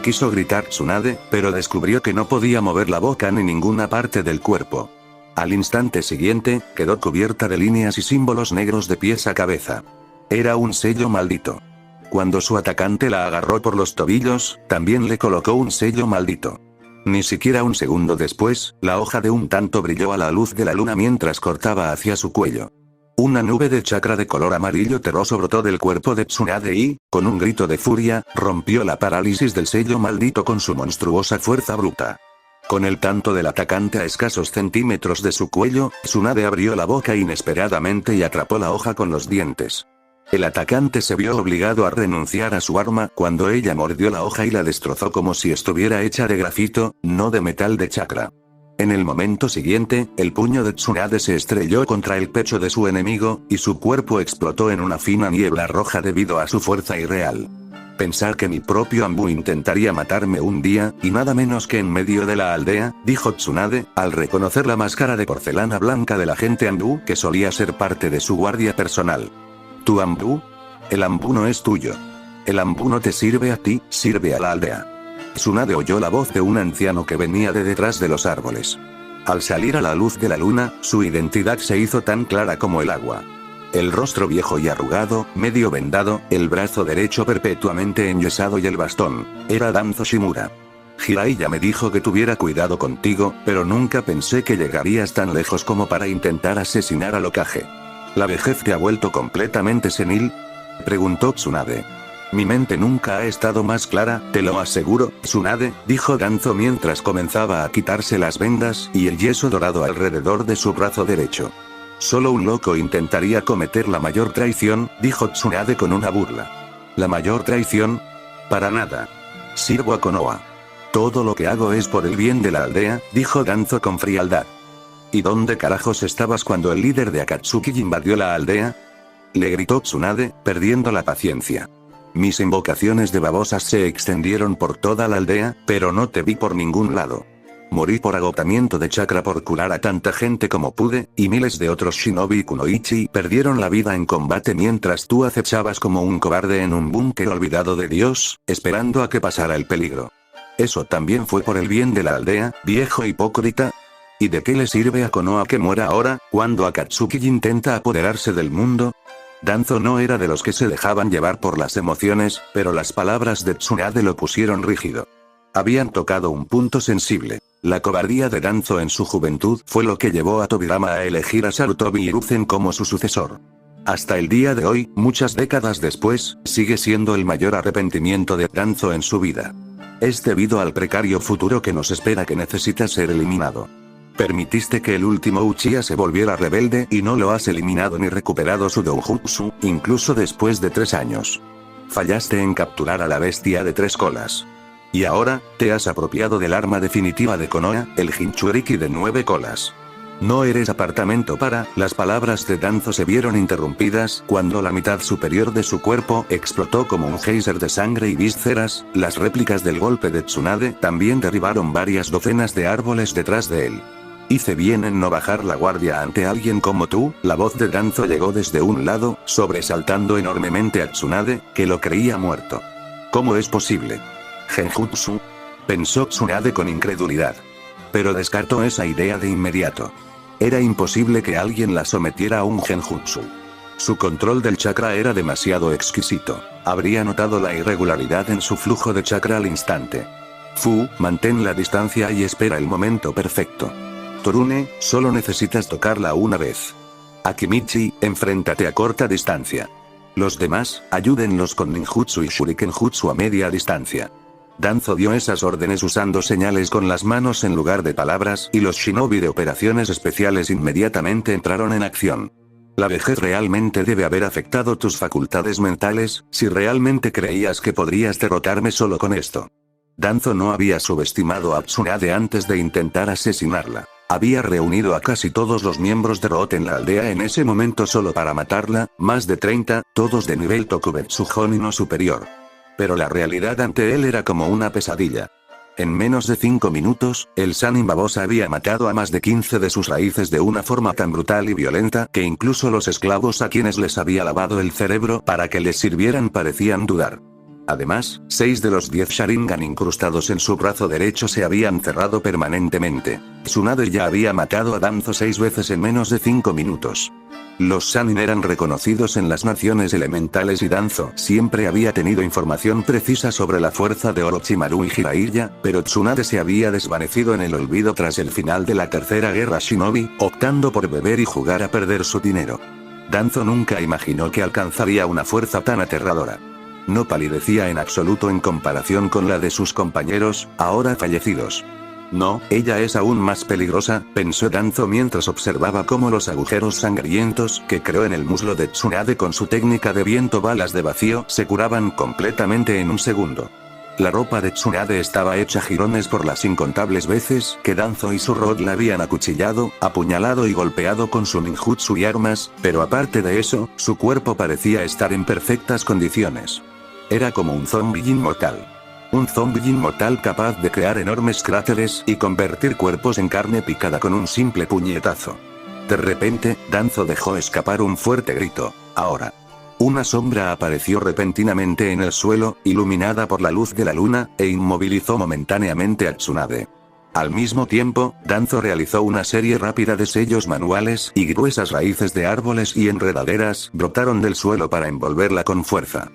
Quiso gritar Tsunade, pero descubrió que no podía mover la boca ni ninguna parte del cuerpo. Al instante siguiente, quedó cubierta de líneas y símbolos negros de pies a cabeza. Era un sello maldito. Cuando su atacante la agarró por los tobillos, también le colocó un sello maldito. Ni siquiera un segundo después, la hoja de un tanto brilló a la luz de la luna mientras cortaba hacia su cuello. Una nube de chakra de color amarillo terroso brotó del cuerpo de Tsunade y, con un grito de furia, rompió la parálisis del sello maldito con su monstruosa fuerza bruta. Con el tanto del atacante a escasos centímetros de su cuello, Tsunade abrió la boca inesperadamente y atrapó la hoja con los dientes. El atacante se vio obligado a renunciar a su arma cuando ella mordió la hoja y la destrozó como si estuviera hecha de grafito, no de metal de chakra. En el momento siguiente, el puño de Tsunade se estrelló contra el pecho de su enemigo, y su cuerpo explotó en una fina niebla roja debido a su fuerza irreal. Pensar que mi propio Anbu intentaría matarme un día, y nada menos que en medio de la aldea, dijo Tsunade, al reconocer la máscara de porcelana blanca del agente Anbu que solía ser parte de su guardia personal. ¿Tu Anbu? El Anbu no es tuyo. El Anbu no te sirve a ti, sirve a la aldea. Tsunade oyó la voz de un anciano que venía de detrás de los árboles. Al salir a la luz de la luna, su identidad se hizo tan clara como el agua. El rostro viejo y arrugado, medio vendado, el brazo derecho perpetuamente enyesado y el bastón. Era Danzo Shimura. Jiraiya me dijo que tuviera cuidado contigo, pero nunca pensé que llegarías tan lejos como para intentar asesinar al Hokage. ¿La vejez te ha vuelto completamente senil?, preguntó Tsunade. Mi mente nunca ha estado más clara, te lo aseguro, Tsunade, dijo Danzo mientras comenzaba a quitarse las vendas y el yeso dorado alrededor de su brazo derecho. Solo un loco intentaría cometer la mayor traición, dijo Tsunade con una burla. ¿La mayor traición? Para nada. Sirvo a Konoha. Todo lo que hago es por el bien de la aldea, dijo Danzo con frialdad. ¿Y dónde carajos estabas cuando el líder de Akatsuki invadió la aldea?, le gritó Tsunade, perdiendo la paciencia. Mis invocaciones de babosas se extendieron por toda la aldea, pero no te vi por ningún lado. Morí por agotamiento de chakra por curar a tanta gente como pude, y miles de otros shinobi kunoichi perdieron la vida en combate mientras tú acechabas como un cobarde en un búnker olvidado de Dios, esperando a que pasara el peligro. ¿Eso también fue por el bien de la aldea, viejo hipócrita? ¿Y de qué le sirve a Konoha que muera ahora, cuando Akatsuki intenta apoderarse del mundo? Danzo no era de los que se dejaban llevar por las emociones, pero las palabras de Tsunade lo pusieron rígido. Habían tocado un punto sensible. La cobardía de Danzo en su juventud fue lo que llevó a Tobirama a elegir a Sarutobi Hiruzen como su sucesor. Hasta el día de hoy, muchas décadas después, sigue siendo el mayor arrepentimiento de Danzo en su vida. Es debido al precario futuro que nos espera que necesita ser eliminado. Permitiste que el último Uchiha se volviera rebelde y no lo has eliminado ni recuperado su doujutsu, incluso después de 3 años. Fallaste en capturar a la bestia de 3 colas. Y ahora, te has apropiado del arma definitiva de Konoha, el Jinchuriki de 9 colas. No eres apartamento para. Las palabras de Danzo se vieron interrumpidas cuando la mitad superior de su cuerpo explotó como un geyser de sangre y vísceras. Las réplicas del golpe de Tsunade también derribaron varias docenas de árboles detrás de él. Hice bien en no bajar la guardia ante alguien como tú. La voz de Danzo llegó desde un lado, sobresaltando enormemente a Tsunade, que lo creía muerto. ¿Cómo es posible? ¿Genjutsu? Pensó Tsunade con incredulidad. Pero descartó esa idea de inmediato. Era imposible que alguien la sometiera a un genjutsu. Su control del chakra era demasiado exquisito. Habría notado la irregularidad en su flujo de chakra al instante. Fu, mantén la distancia y espera el momento perfecto. Torune, solo necesitas tocarla una vez. Akimichi, enfréntate a corta distancia. Los demás, ayúdenlos con ninjutsu y shurikenjutsu a media distancia. Danzo dio esas órdenes usando señales con las manos en lugar de palabras y los shinobi de operaciones especiales inmediatamente entraron en acción. La vejez realmente debe haber afectado tus facultades mentales, si realmente creías que podrías derrotarme solo con esto. Danzo no había subestimado a Tsunade antes de intentar asesinarla. Había reunido a casi todos los miembros de Rote en la aldea en ese momento solo para matarla, más de 30, todos de nivel Tokubetsu Jonin no superior. Pero la realidad ante él era como una pesadilla. En menos de 5 minutos, el Sanin babosa había matado a más de 15 de sus raíces de una forma tan brutal y violenta que incluso los esclavos a quienes les había lavado el cerebro para que les sirvieran parecían dudar. Además, 6 de los 10 Sharingan incrustados en su brazo derecho se habían cerrado permanentemente. Tsunade ya había matado a Danzo 6 veces en menos de 5 minutos. Los Sanin eran reconocidos en las naciones elementales y Danzo siempre había tenido información precisa sobre la fuerza de Orochimaru y Jiraiya, pero Tsunade se había desvanecido en el olvido tras el final de la tercera guerra Shinobi, optando por beber y jugar a perder su dinero. Danzo nunca imaginó que alcanzaría una fuerza tan aterradora. No palidecía en absoluto en comparación con la de sus compañeros, ahora fallecidos. No, ella es aún más peligrosa, pensó Danzo mientras observaba cómo los agujeros sangrientos que creó en el muslo de Tsunade con su técnica de viento balas de vacío se curaban completamente en un segundo. La ropa de Tsunade estaba hecha jirones por las incontables veces que Danzo y su Rod la habían acuchillado, apuñalado y golpeado con su ninjutsu y armas, pero aparte de eso, su cuerpo parecía estar en perfectas condiciones. Era como un zombie inmortal. Un zombie inmortal capaz de crear enormes cráteres y convertir cuerpos en carne picada con un simple puñetazo. De repente, Danzo dejó escapar un fuerte grito. Ahora. Una sombra apareció repentinamente en el suelo, iluminada por la luz de la luna, e inmovilizó momentáneamente a Tsunade. Al mismo tiempo, Danzo realizó una serie rápida de sellos manuales y gruesas raíces de árboles y enredaderas brotaron del suelo para envolverla con fuerza.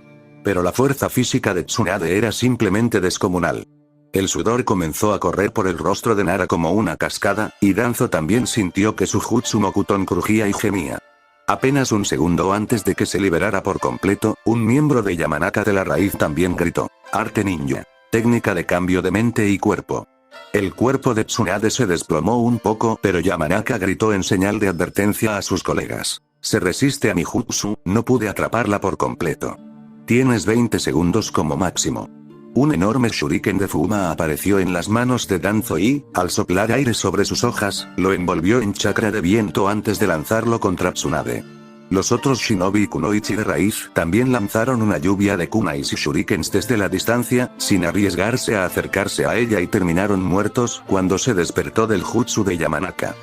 Pero la fuerza física de Tsunade era simplemente descomunal. El sudor comenzó a correr por el rostro de Nara como una cascada, y Danzo también sintió que su Jutsu Mokuton crujía y gemía. Apenas un segundo antes de que se liberara por completo, un miembro de Yamanaka de la raíz también gritó: Arte Ninja. Técnica de cambio de mente y cuerpo. El cuerpo de Tsunade se desplomó un poco, pero Yamanaka gritó en señal de advertencia a sus colegas: Se resiste a mi Jutsu, no pude atraparla por completo. Tienes 20 segundos como máximo. Un enorme shuriken de fuma apareció en las manos de Danzo y, al soplar aire sobre sus hojas, lo envolvió en chakra de viento antes de lanzarlo contra Tsunade. Los otros shinobi kunoichi de raíz también lanzaron una lluvia de kunais y shurikens desde la distancia, sin arriesgarse a acercarse a ella y terminaron muertos cuando se despertó del jutsu de Yamanaka.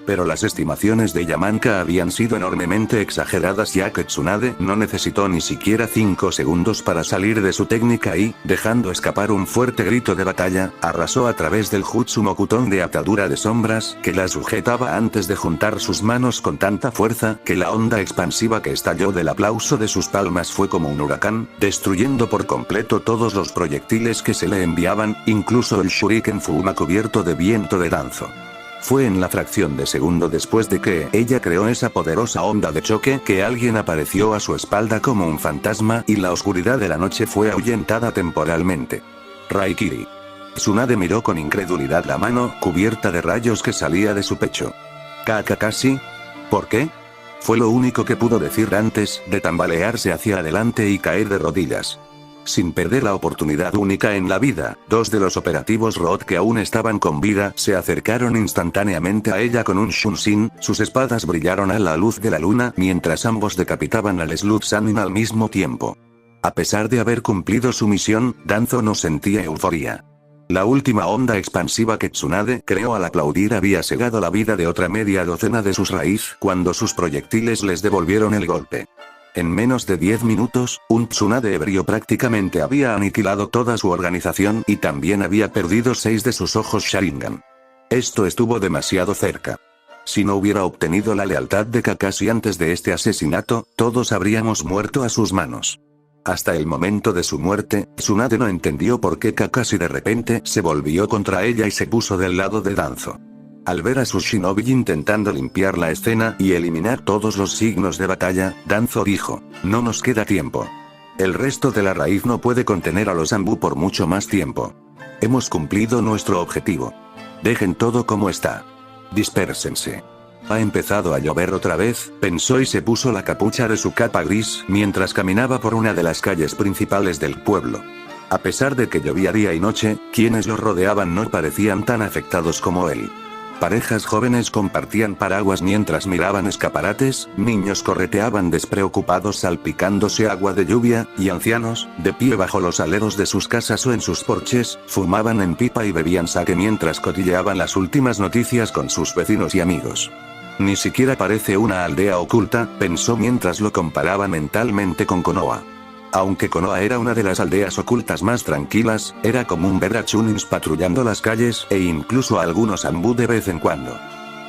Pero las estimaciones de Yamanaka habían sido enormemente exageradas ya que Tsunade no necesitó ni siquiera 5 segundos para salir de su técnica y, dejando escapar un fuerte grito de batalla, arrasó a través del Jutsu Mokuton de atadura de sombras que la sujetaba antes de juntar sus manos con tanta fuerza que la onda expansiva que estalló del aplauso de sus palmas fue como un huracán, destruyendo por completo todos los proyectiles que se le enviaban, incluso el shuriken Fuma cubierto de viento de Danzo. Fue en la fracción de segundo después de que ella creó esa poderosa onda de choque que alguien apareció a su espalda como un fantasma y la oscuridad de la noche fue ahuyentada temporalmente. Raikiri. Tsunade miró con incredulidad la mano cubierta de rayos que salía de su pecho. Kakashi. ¿Por qué? Fue lo único que pudo decir antes de tambalearse hacia adelante y caer de rodillas. Sin perder la oportunidad única en la vida, dos de los operativos Road que aún estaban con vida se acercaron instantáneamente a ella con un Shunshin, sus espadas brillaron a la luz de la luna mientras ambos decapitaban al Slug Sanin al mismo tiempo. A pesar de haber cumplido su misión, Danzo no sentía euforía. La última onda expansiva que Tsunade creó al aplaudir había segado la vida de otra media docena de sus raíz cuando sus proyectiles les devolvieron el golpe. En menos de 10 minutos, un Tsunade ebrio prácticamente había aniquilado toda su organización y también había perdido 6 de sus ojos Sharingan. Esto estuvo demasiado cerca. Si no hubiera obtenido la lealtad de Kakashi antes de este asesinato, todos habríamos muerto a sus manos. Hasta el momento de su muerte, Tsunade no entendió por qué Kakashi de repente se volvió contra ella y se puso del lado de Danzo. Al ver a sus shinobi intentando limpiar la escena y eliminar todos los signos de batalla, Danzo dijo, no nos queda tiempo. El resto de la raíz no puede contener a los Anbu por mucho más tiempo. Hemos cumplido nuestro objetivo. Dejen todo como está. Dispérsense. Ha empezado a llover otra vez, pensó y se puso la capucha de su capa gris mientras caminaba por una de las calles principales del pueblo. A pesar de que llovía día y noche, quienes lo rodeaban no parecían tan afectados como él. Parejas jóvenes compartían paraguas mientras miraban escaparates, niños correteaban despreocupados salpicándose agua de lluvia, y ancianos, de pie bajo los aleros de sus casas o en sus porches, fumaban en pipa y bebían sake mientras cotilleaban las últimas noticias con sus vecinos y amigos. Ni siquiera parece una aldea oculta, pensó mientras lo comparaba mentalmente con Konoha. Aunque Konoha era una de las aldeas ocultas más tranquilas, era común ver a Chunins patrullando las calles e incluso a algunos Anbu de vez en cuando.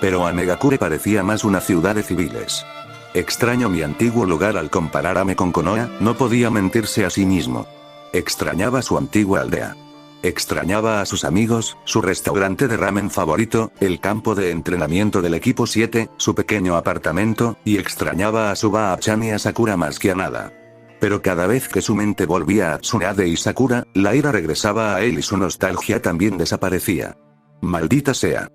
Pero Amegakure parecía más una ciudad de civiles. Extraño mi antiguo lugar al compararme con Konoha, no podía mentirse a sí mismo. Extrañaba su antigua aldea. Extrañaba a sus amigos, su restaurante de ramen favorito, el campo de entrenamiento del equipo 7, su pequeño apartamento, y extrañaba a Suba-chan y a Sakura más que a nada. Pero cada vez que su mente volvía a Tsunade y Sakura, la ira regresaba a él y su nostalgia también desaparecía. Maldita sea.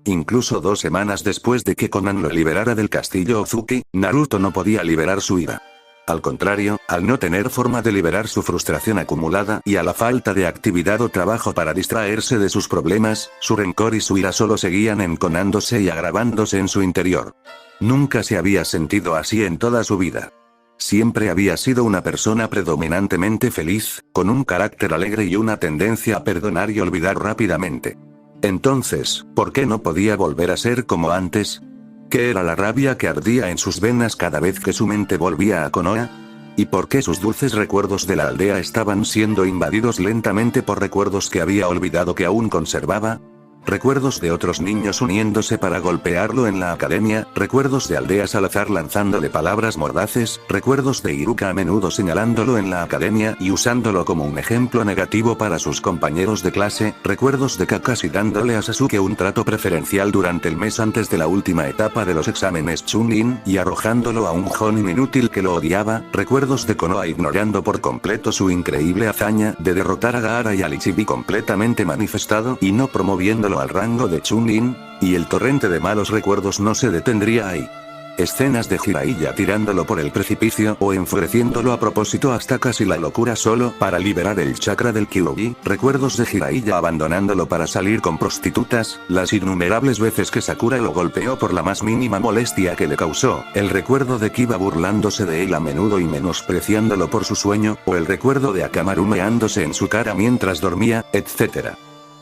Incluso 2 semanas después de que Konan lo liberara del castillo Ozuki, Naruto no podía liberar su ira. Al contrario, al no tener forma de liberar su frustración acumulada y a la falta de actividad o trabajo para distraerse de sus problemas, su rencor y su ira solo seguían enconándose y agravándose en su interior. Nunca se había sentido así en toda su vida. Siempre había sido una persona predominantemente feliz, con un carácter alegre y una tendencia a perdonar y olvidar rápidamente. Entonces, ¿por qué no podía volver a ser como antes? ¿Qué era la rabia que ardía en sus venas cada vez que su mente volvía a Konoha? ¿Y por qué sus dulces recuerdos de la aldea estaban siendo invadidos lentamente por recuerdos que había olvidado que aún conservaba? Recuerdos de otros niños uniéndose para golpearlo en la academia, recuerdos de aldeas al azar lanzándole palabras mordaces, recuerdos de Iruka a menudo señalándolo en la academia y usándolo como un ejemplo negativo para sus compañeros de clase, recuerdos de Kakashi dándole a Sasuke un trato preferencial durante el mes antes de la última etapa de los exámenes Chunin y arrojándolo a un Jonin inútil que lo odiaba, recuerdos de Konoha ignorando por completo su increíble hazaña de derrotar a Gaara y al Ichibi completamente manifestado y no promoviéndolo al rango de Chunin, y el torrente de malos recuerdos no se detendría ahí. Escenas de Jiraiya tirándolo por el precipicio o enfureciéndolo a propósito hasta casi la locura solo para liberar el chakra del Kyuubi, recuerdos de Jiraiya abandonándolo para salir con prostitutas, las innumerables veces que Sakura lo golpeó por la más mínima molestia que le causó, el recuerdo de Kiba burlándose de él a menudo y menospreciándolo por su sueño, o el recuerdo de Akamaru meándose en su cara mientras dormía, etc.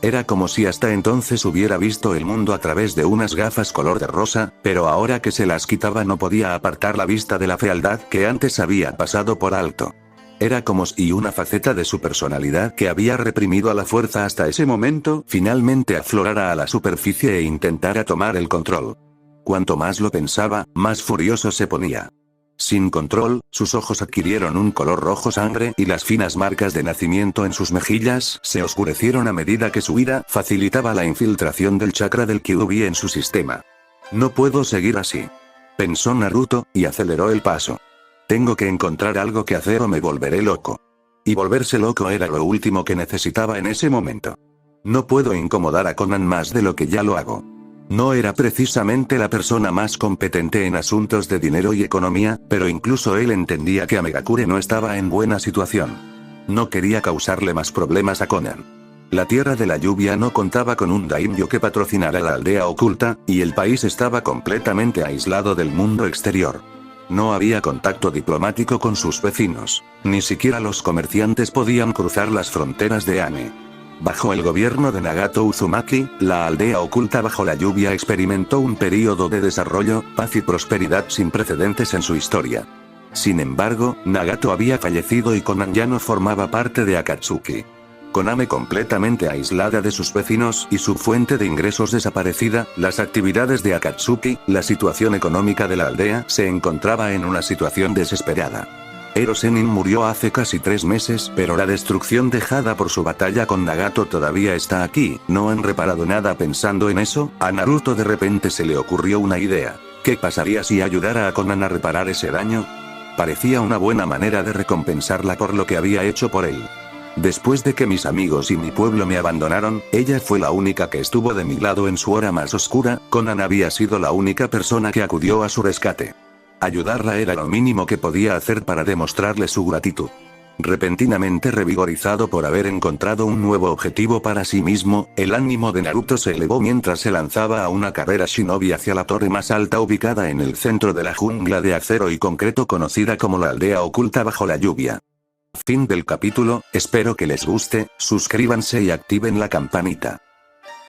Era como si hasta entonces hubiera visto el mundo a través de unas gafas color de rosa, pero ahora que se las quitaba no podía apartar la vista de la fealdad que antes había pasado por alto. Era como si una faceta de su personalidad que había reprimido a la fuerza hasta ese momento, finalmente aflorara a la superficie e intentara tomar el control. Cuanto más lo pensaba, más furioso se ponía. Sin control, sus ojos adquirieron un color rojo sangre y las finas marcas de nacimiento en sus mejillas se oscurecieron a medida que su ira facilitaba la infiltración del chakra del Kyuubi en su sistema. No puedo seguir así, pensó Naruto, y aceleró el paso. Tengo que encontrar algo que hacer o me volveré loco. Y volverse loco era lo último que necesitaba en ese momento. No puedo incomodar a Konan más de lo que ya lo hago. No era precisamente la persona más competente en asuntos de dinero y economía, pero incluso él entendía que Amegakure no estaba en buena situación. No quería causarle más problemas a Conan. La Tierra de la Lluvia no contaba con un daimyo que patrocinara la aldea oculta, y el país estaba completamente aislado del mundo exterior. No había contacto diplomático con sus vecinos, ni siquiera los comerciantes podían cruzar las fronteras de Ane. Bajo el gobierno de Nagato Uzumaki, la aldea oculta bajo la lluvia experimentó un período de desarrollo, paz y prosperidad sin precedentes en su historia. Sin embargo, Nagato había fallecido y Konan ya no formaba parte de Akatsuki. Koname completamente aislada de sus vecinos y su fuente de ingresos desaparecida, las actividades de Akatsuki, la situación económica de la aldea se encontraba en una situación desesperada. Ero Sennin murió hace casi 3 meses, pero la destrucción dejada por su batalla con Nagato todavía está aquí. ¿No han reparado nada pensando en eso? A Naruto de repente se le ocurrió una idea. ¿Qué pasaría si ayudara a Konan a reparar ese daño? Parecía una buena manera de recompensarla por lo que había hecho por él. Después de que mis amigos y mi pueblo me abandonaron, ella fue la única que estuvo de mi lado en su hora más oscura. Konan había sido la única persona que acudió a su rescate. Ayudarla era lo mínimo que podía hacer para demostrarle su gratitud. Repentinamente revigorizado por haber encontrado un nuevo objetivo para sí mismo, el ánimo de Naruto se elevó mientras se lanzaba a una carrera shinobi hacia la torre más alta ubicada en el centro de la jungla de acero y concreto conocida como la aldea oculta bajo la lluvia. Fin del capítulo, espero que les guste, suscríbanse y activen la campanita.